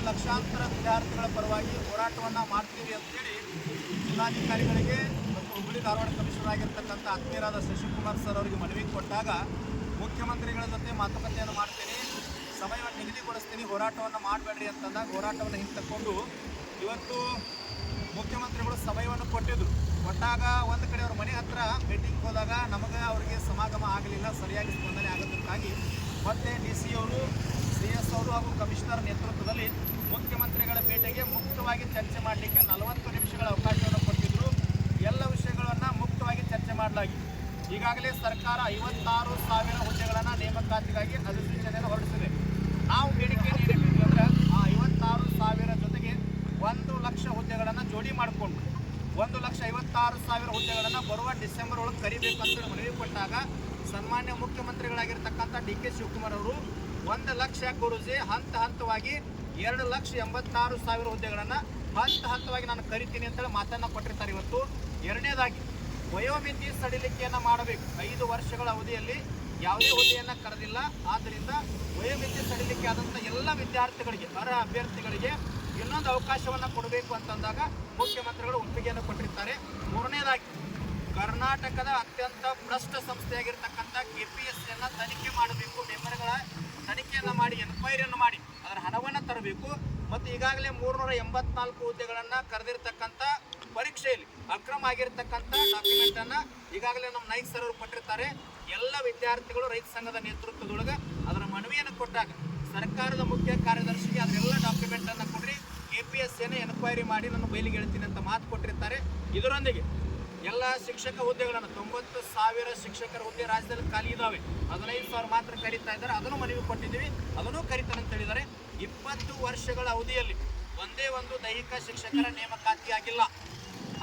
ಲಕ್ಷಾಂತರ ವಿದ್ಯಾರ್ಥಿಗಳ ಪರವಾಗಿ ಹೋರಾಟವನ್ನು ಮಾಡ್ತೀವಿ ಅಂತೇಳಿ ಜಿಲ್ಲಾಧಿಕಾರಿಗಳಿಗೆ ಮತ್ತು ಹುಬ್ಬಳ್ಳಿ ಧಾರವಾಡ ಕಮಿಷನರ್ ಆಗಿರ್ತಕ್ಕಂಥ ಆತ್ಮೀಯರಾದ ಶಶಿಕುಮಾರ್ ಸರ್ ಅವರಿಗೆ ಮನವಿ ಕೊಟ್ಟಾಗ ಮುಖ್ಯಮಂತ್ರಿಗಳ ಜೊತೆ ಮಾತುಕತೆಯನ್ನು ಮಾಡ್ತೀನಿ, ಸಮಯವನ್ನು ನಿಗದಿಗೊಳಿಸ್ತೀನಿ, ಹೋರಾಟವನ್ನು ಮಾಡಬೇಡ್ರಿ ಅಂತಂದಾಗ ಹೋರಾಟವನ್ನು ಹಿಂತಕ್ಕೊಂಡು ಇವತ್ತು ಮುಖ್ಯಮಂತ್ರಿಗಳು ಸಮಯವನ್ನು ಕೊಟ್ಟಾಗ ಒಂದು ಕಡೆ ಅವ್ರ ಮನೆ ಹತ್ರ ಮೀಟಿಂಗ್ ಹೋದಾಗ ನಮಗೆ ಅವರಿಗೆ ಸಮಾಗಮ ಆಗಲಿಲ್ಲ, ಸರಿಯಾಗಿ ಸ್ಪಂದನೆ ಆಗೋದಕ್ಕಾಗಿ ಮತ್ತೆ DC ಅವರು, CS ಅವರು ಹಾಗೂ ಕಮಿಷನರ್ ನೇತೃತ್ವದಲ್ಲಿ ಮುಖ್ಯಮಂತ್ರಿಗಳ ಭೇಟಿಗೆ ಮುಕ್ತವಾಗಿ ಚರ್ಚೆ ಮಾಡಲಿಕ್ಕೆ 40 ನಿಮಿಷಗಳ ಅವಕಾಶವನ್ನು ಕೊಟ್ಟಿದ್ದರು. ಎಲ್ಲ ವಿಷಯಗಳನ್ನು ಮುಕ್ತವಾಗಿ ಚರ್ಚೆ ಮಾಡಲಾಗಿ ಈಗಾಗಲೇ ಸರ್ಕಾರ 56,000 ಹುದ್ದೆಗಳನ್ನು ನೇಮಕಾತಿಗಾಗಿ ಅಧಿಸೂಚನೆಯನ್ನು ಹೊರಡಿಸಿದೆ. ನಾವು ಬೇಡಿಕೆ ಏನಿಟ್ಟಿದ್ವಿ ಅಂದರೆ ಆ 56,000 ಜೊತೆಗೆ 1 ಲಕ್ಷ ಹುದ್ದೆಗಳನ್ನು ಜೋಡಿ ಮಾಡಿಕೊಂಡು 1,56,000 ಹುದ್ದೆಗಳನ್ನು ಬರುವ ಡಿಸೆಂಬರ್ ಒಳಗೆ ಕರಿಬೇಕಂತ ಮನವಿ ಕೊಟ್ಟಾಗ ಸನ್ಮಾನ್ಯ ಮುಖ್ಯಮಂತ್ರಿಗಳಾಗಿರ್ತಕ್ಕಂಥ DK ಶಿವಕುಮಾರ್ ಅವರು 1 ಲಕ್ಷ ಗುರುಜಿ ಹಂತವಾಗಿ 2,86,000 ಹುದ್ದೆಗಳನ್ನು ಹಂತವಾಗಿ ನಾನು ಕರಿತೀನಿ ಅಂತೇಳಿ ಮಾತನ್ನು ಕೊಟ್ಟಿರ್ತಾರೆ. ಇವತ್ತು ಎರಡನೇದಾಗಿ ವಯೋಮಿತಿ ಸಡಿಲಿಕೆಯನ್ನು ಮಾಡಬೇಕು. 5 ವರ್ಷಗಳ ಅವಧಿಯಲ್ಲಿ ಯಾವುದೇ ಹುದ್ದೆಯನ್ನು ಕರೆದಿಲ್ಲ. ಆದ್ದರಿಂದ ವಯೋಮಿತಿ ಸಡಿಲಿಕೆ ಆದಂಥ ಎಲ್ಲ ವಿದ್ಯಾರ್ಥಿಗಳಿಗೆ, ಅರ್ಹ ಅಭ್ಯರ್ಥಿಗಳಿಗೆ ಇನ್ನೊಂದು ಅವಕಾಶವನ್ನು ಕೊಡಬೇಕು ಅಂತಂದಾಗ ಮುಖ್ಯಮಂತ್ರಿಗಳು ಒಪ್ಪಿಗೆಯನ್ನು ಕೊಟ್ಟಿರ್ತಾರೆ. ಮೂರನೇದಾಗಿ ಕರ್ನಾಟಕದ ಅತ್ಯಂತ ಭ್ರಷ್ಟ ಸಂಸ್ಥೆಯಾಗಿರ್ತಕ್ಕಂಥ KPSCಯನ್ನು ತನಿಖೆ ಮಾಡಬೇಕು, ಮೆಂಬರ್ಗಳ ತನಿಖೆಯನ್ನು ಮಾಡಿ ಎನ್ಕ್ವೈರಿಯನ್ನು ಮಾಡಿ ಅದರ ಹಣವನ್ನು ತರಬೇಕು. ಮತ್ತು ಈಗಾಗಲೇ 384 ಹುದ್ದೆಗಳನ್ನು ಕರೆದಿರ್ತಕ್ಕಂಥ ಪರೀಕ್ಷೆಯಲ್ಲಿ ಅಕ್ರಮ ಆಗಿರ್ತಕ್ಕಂಥ ಡಾಕ್ಯುಮೆಂಟನ್ನು ಈಗಾಗಲೇ ನಮ್ಮ ನಾಯ್ಕ್ ಸರ್ ಅವರು ಕೊಟ್ಟಿರ್ತಾರೆ. ಎಲ್ಲ ವಿದ್ಯಾರ್ಥಿಗಳು ರೈತ ಸಂಘದ ನೇತೃತ್ವದೊಳಗೆ ಅದರ ಮನವಿಯನ್ನು ಕೊಟ್ಟಾಗ ಸರ್ಕಾರದ ಮುಖ್ಯ ಕಾರ್ಯದರ್ಶಿಗೆ ಅದರೆಲ್ಲ ಡಾಕ್ಯುಮೆಂಟನ್ನು ಕೊಡ್ರಿ, KPSCಯನ್ನು ಎನ್ಕ್ವೈರಿ ಮಾಡಿ ನಾನು ಬಯಲಿಗೆ ಹೇಳ್ತೀನಿ ಅಂತ ಮಾತು ಕೊಟ್ಟಿರ್ತಾರೆ. ಇದರೊಂದಿಗೆ ಎಲ್ಲ ಶಿಕ್ಷಕ ಹುದ್ದೆಗಳನ್ನು 90,000 ಶಿಕ್ಷಕರ ಹುದ್ದೆ ರಾಜ್ಯದಲ್ಲಿ ಖಾಲಿ ಇದ್ದಾವೆ, 15,000 ಮಾತ್ರ ಕರೀತಾ ಇದ್ದಾರೆ. ಅದನ್ನು ಮನವಿ ಕೊಟ್ಟಿದ್ದೀವಿ, ಅದನ್ನು ಕರೀತಾನೆ ಅಂತ ಹೇಳಿದ್ದಾರೆ. 20 ವರ್ಷಗಳ ಅವಧಿಯಲ್ಲಿ ಒಂದೇ ಒಂದು ದೈಹಿಕ ಶಿಕ್ಷಕರ ನೇಮಕಾತಿಯಾಗಿಲ್ಲ.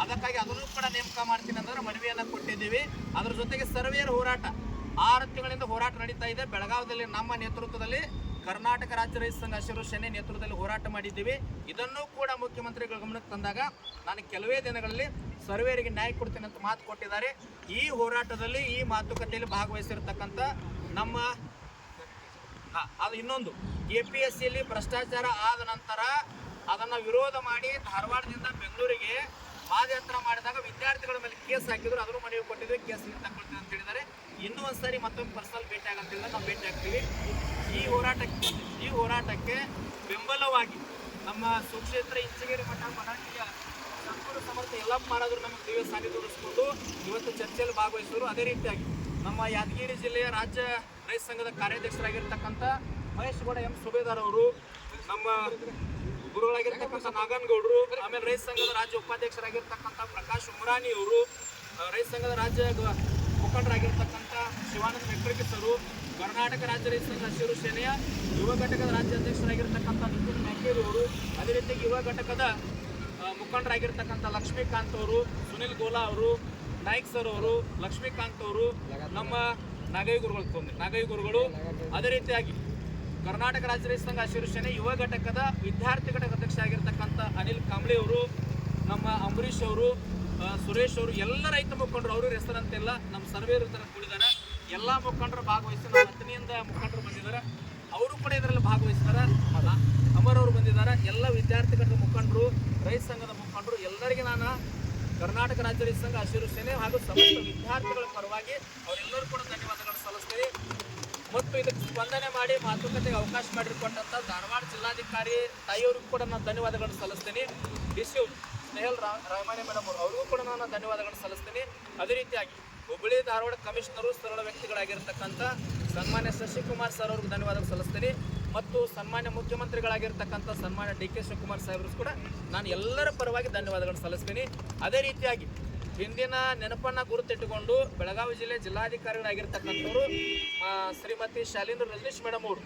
ಅದಕ್ಕಾಗಿ ಅದನ್ನು ಕೂಡ ನೇಮಕ ಮಾಡ್ತೀನಿ ಅಂದ್ರೆ ಮನವಿಯನ್ನು ಕೊಟ್ಟಿದ್ದೀವಿ. ಅದರ ಜೊತೆಗೆ ಸರ್ವೇಯರ್ ಹೋರಾಟ 6 ತಿಂಗಳಿಂದ ಹೋರಾಟ ನಡೀತಾ ಇದೆ. ಬೆಳಗಾವಿಯಲ್ಲಿ ನಮ್ಮ ನೇತೃತ್ವದಲ್ಲಿ ಕರ್ನಾಟಕ ರಾಜ್ಯ ರೈತ ಸಂಘ ಹಸಿರು ಸೇನೆ ನೇತೃತ್ವದಲ್ಲಿ ಹೋರಾಟ ಮಾಡಿದ್ದೀವಿ. ಇದನ್ನು ಕೂಡ ಮುಖ್ಯಮಂತ್ರಿಗಳ ಗಮನಕ್ಕೆ ತಂದಾಗ ನಾನು ಕೆಲವೇ ದಿನಗಳಲ್ಲಿ ಸರ್ವೇರಿಗೆ ನ್ಯಾಯ ಕೊಡ್ತೀನಿ ಅಂತ ಮಾತು ಕೊಟ್ಟಿದ್ದಾರೆ. ಈ ಹೋರಾಟದಲ್ಲಿ, ಈ ಮಾತುಕತೆಯಲ್ಲಿ ಭಾಗವಹಿಸಿರ್ತಕ್ಕಂಥ ನಮ್ಮ ಅದು ಇನ್ನೊಂದು KPSCಯಲ್ಲಿ ಭ್ರಷ್ಟಾಚಾರ ಆದ ನಂತರ ಅದನ್ನು ವಿರೋಧ ಮಾಡಿ ಧಾರವಾಡದಿಂದ ಬೆಂಗಳೂರಿಗೆ ಪಾದಯಾತ್ರೆ ಮಾಡಿದಾಗ ವಿದ್ಯಾರ್ಥಿಗಳ ಮೇಲೆ ಕೇಸ್ ಹಾಕಿದ್ರು. ಅದನ್ನು ಮನವಿ ಕೊಟ್ಟಿದ್ವಿ, ಕೇಸ್ ತಗೊಳ್ತೀವಿ ಅಂತ ಹೇಳಿದ್ದಾರೆ. ಇನ್ನೂ ಒಂದು ಸಾರಿ ಮತ್ತೊಂದು ಪರ್ಸನಲ್ ಭೇಟಿ ಆಗಂತ ಹೇಳಿದ್ರೆ ನಾವು ಭೇಟಿ ಆಗ್ತೀವಿ. ಈ ಹೋರಾಟಕ್ಕೆ ಬೆಂಬಲವಾಗಿ ನಮ್ಮ ಸುಕ್ಷೇತ್ರ ಇಂಚಗೇರಿ ಮಠ ಮರಾಠಿಯ ಸಂಪೂರ್ಣ ಸಮರ್ಥ ಎಲ್ಲ ಮಾರಾದರು ನಮಗೆ ದಿವ್ಯ ಸಾನ್ನಿಧ್ಯ ತೋರಿಸ್ಕೊಂಡು ಇವತ್ತು ಚರ್ಚೆಯಲ್ಲಿ ಭಾಗವಹಿಸಿದರು. ಅದೇ ರೀತಿಯಾಗಿ ನಮ್ಮ ಯಾದಗಿರಿ ಜಿಲ್ಲೆಯ ರಾಜ್ಯ ರೈತ ಸಂಘದ ಕಾರ್ಯಾಧ್ಯಕ್ಷರಾಗಿರ್ತಕ್ಕಂಥ ಮಹೇಶ್ಗೌಡ M. ಸುಬೇದಾರ್ ಅವರು, ನಮ್ಮ ಗುರುಗಳಾಗಿರ್ತಕ್ಕಂಥ ನಾಗನಗೌಡರು, ಆಮೇಲೆ ರೈತ ಸಂಘದ ರಾಜ್ಯ ಉಪಾಧ್ಯಕ್ಷರಾಗಿರ್ತಕ್ಕಂಥ ಪ್ರಕಾಶ್ ಉಮರಾನಿ ಅವರು, ರೈತ ಸಂಘದ ರಾಜ್ಯ ಮುಖಂಡರಾಗಿರ್ತಕ್ಕಂಥ ಶಿವಾನಂದ ಮೆಕ್ಕಳಿಸರು, ಕರ್ನಾಟಕ ರಾಜ್ಯ ರೈತ ಸಂಘ ಹಸಿರು ಸೇನೆಯ ಯುವ ಘಟಕದ ರಾಜ್ಯಾಧ್ಯಕ್ಷರಾಗಿರ್ತಕ್ಕಂಥ ನಿತಿನ್ ಮೆಕ್ಕೇರಿ ಅವರು, ಅದೇ ರೀತಿಯಾಗಿ ಯುವ ಘಟಕದ ಮುಖಂಡರಾಗಿರ್ತಕ್ಕಂಥ ಲಕ್ಷ್ಮೀಕಾಂತ್ ಅವರು, ಸುನಿಲ್ ಗೋಲಾ ಅವರು, ನಾಯ್ಕ್ ಸರ್ ಅವರು, ಲಕ್ಷ್ಮೀಕಾಂತ್ ಅವರು, ನಮ್ಮ ನಾಗೈ ಗುರುಗಳು, ಅದೇ ರೀತಿಯಾಗಿ ಕರ್ನಾಟಕ ರಾಜ್ಯ ರೈತ ಸಂಘ ಹಸಿರು ಸೇನೆ ಯುವ ಘಟಕದ ವಿದ್ಯಾರ್ಥಿ ಘಟಕ ಅಧ್ಯಕ್ಷ ಆಗಿರ್ತಕ್ಕಂಥ ಅನಿಲ್ ಕಾಂಬ್ಳೆ ಅವರು, ನಮ್ಮ ಅಂಬರೀಷ್ ಅವರು, ಸುರೇಶ್ ಅವರು, ಎಲ್ಲ ರೈತ ಮುಖಂಡರು, ಅವರು ಹೆಸರಂತೆಲ್ಲ ನಮ್ಮ ಸರ್ವೇರು ಥರ ಕೂಡಿದ್ದಾರೆ. ಎಲ್ಲ ಮುಖಂಡರು ಭಾಗವಹಿಸಿ ನಮ್ಮ ಹತ್ತನೆಯಿಂದ ಮುಖಂಡರು ಬಂದಿದ್ದಾರೆ, ಅವರು ಕೂಡ ಇದರಲ್ಲಿ ಭಾಗವಹಿಸಿದ್ದಾರೆ. ಅಮರ್ ಅವರು ಬಂದಿದ್ದಾರೆ. ಎಲ್ಲ ವಿದ್ಯಾರ್ಥಿ ಘಟಕದ ಮುಖಂಡರು, ರೈತ ಸಂಘದ ಮುಖಂಡರು, ಎಲ್ಲರಿಗೆ ನಾನು ಕರ್ನಾಟಕ ರಾಜ್ಯ ರೈತ ಸಂಘ ಹಸಿರು ಸೇನೆ ಹಾಗೂ ಸಮಸ್ತ ವಿದ್ಯಾರ್ಥಿಗಳ ಪರವಾಗಿ ಅವರೆಲ್ಲರೂ ಕೂಡ ಧನ್ಯವಾದಗಳನ್ನು ಸಲ್ಲಿಸ್ತೀವಿ. ಮತ್ತು ಇದಕ್ಕೆ ಸ್ಪಂದನೆ ಮಾಡಿ ಮಾತುಕತೆಗೆ ಅವಕಾಶ ಮಾಡಿಕೊಟ್ಟಂಥ ಧಾರವಾಡ ಜಿಲ್ಲಾಧಿಕಾರಿ ತಾಯಿಯವ್ರಿಗೂ ಕೂಡ ನಾನು ಧನ್ಯವಾದಗಳನ್ನು ಸಲ್ಲಿಸ್ತೀನಿ. DC ಸ್ನೇಹಲ್ ರಾಮಾಣಿ ಮೇಡಮ್ ಅವ್ರಿಗೂ ಕೂಡ ನಾನು ಧನ್ಯವಾದಗಳನ್ನು ಸಲ್ಲಿಸ್ತೀನಿ. ಅದೇ ರೀತಿಯಾಗಿ ಹುಬ್ಬಳ್ಳಿ ಧಾರವಾಡ ಕಮಿಷನರು ಸರಳ ವ್ಯಕ್ತಿಗಳಾಗಿರ್ತಕ್ಕಂಥ ಸನ್ಮಾನ್ಯ ಶಶಿಕುಮಾರ್ ಸರ್ ಅವ್ರಿಗೂ ಧನ್ಯವಾದಗಳು ಸಲ್ಲಿಸ್ತೀನಿ. ಮತ್ತು ಸನ್ಮಾನ್ಯ ಮುಖ್ಯಮಂತ್ರಿಗಳಾಗಿರ್ತಕ್ಕಂಥ ಸನ್ಮಾನ್ಯ DK ಶಿವಕುಮಾರ್ ಸಾಹೇಬರು ಕೂಡ ನಾನು ಎಲ್ಲರ ಪರವಾಗಿ ಧನ್ಯವಾದಗಳನ್ನು ಸಲ್ಲಿಸ್ತೀನಿ. ಅದೇ ರೀತಿಯಾಗಿ ಹಿಂದಿನ ನೆನಪನ್ನು ಗುರುತಿಟ್ಟುಕೊಂಡು ಬೆಳಗಾವಿ ಜಿಲ್ಲೆ ಜಿಲ್ಲಾಧಿಕಾರಿಗಳಾಗಿರ್ತಕ್ಕಂಥವ್ರು ಶ್ರೀಮತಿ ಶಾಲಿಂದ್ರ ರಜನೀಶ್ ಮೇಡಮ್ ಅವರು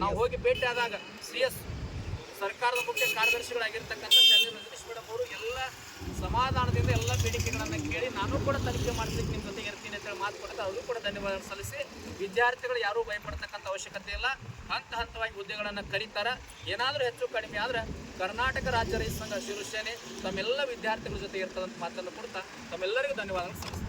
ನಾವು ಹೋಗಿ ಭೇಟಿ ಆದಾಗ CS ಸರ್ಕಾರದ ಮುಖ್ಯ ಕಾರ್ಯದರ್ಶಿಗಳಾಗಿರ್ತಕ್ಕಂಥ ಶಾಲಿಂದ್ರ ರಜನೀಶ್ ಮೇಡಮ್ ಅವರು ಎಲ್ಲ ಸಮಾಧಾನದಿಂದ ಎಲ್ಲ ಬೇಡಿಕೆಗಳನ್ನು ಕೇಳಿ ನಾನು ಕೂಡ ತನಿಖೆ ಮಾಡಿಸ್ಲಿಕ್ಕೆ ನಿಮ್ಮ ಜೊತೆಗೆ ಇರ್ತೀನಿ ಅಂತೇಳಿ ಮಾತು ಕೊಡ್ತಾರೆ. ಅವರು ಕೂಡ ಧನ್ಯವಾದ ಸಲ್ಲಿಸಿ ವಿದ್ಯಾರ್ಥಿಗಳು ಯಾರೂ ಭಯಪಡ್ತಕ್ಕಂಥ ಅವಶ್ಯಕತೆ ಇಲ್ಲ. ಹಂತವಾಗಿ ಹುದ್ದೆಗಳನ್ನು ಕರೀತಾರೆ. ಏನಾದರೂ ಹೆಚ್ಚು ಕಡಿಮೆ ಆದರೆ ಕರ್ನಾಟಕ ರಾಜ್ಯ ರೈತ ಸಂಘ ಹಸಿರು ಸೇನೆ ತಮ್ಮೆಲ್ಲ ವಿದ್ಯಾರ್ಥಿಗಳ ಜೊತೆ ಇರ್ತದಂತ ಮಾತನ್ನು ಕೊಡ್ತಾ ತಮ್ಮೆಲ್ಲರಿಗೂ ಧನ್ಯವಾದಗಳು ಸಲ್ಲಿಸ್ತೀನಿ.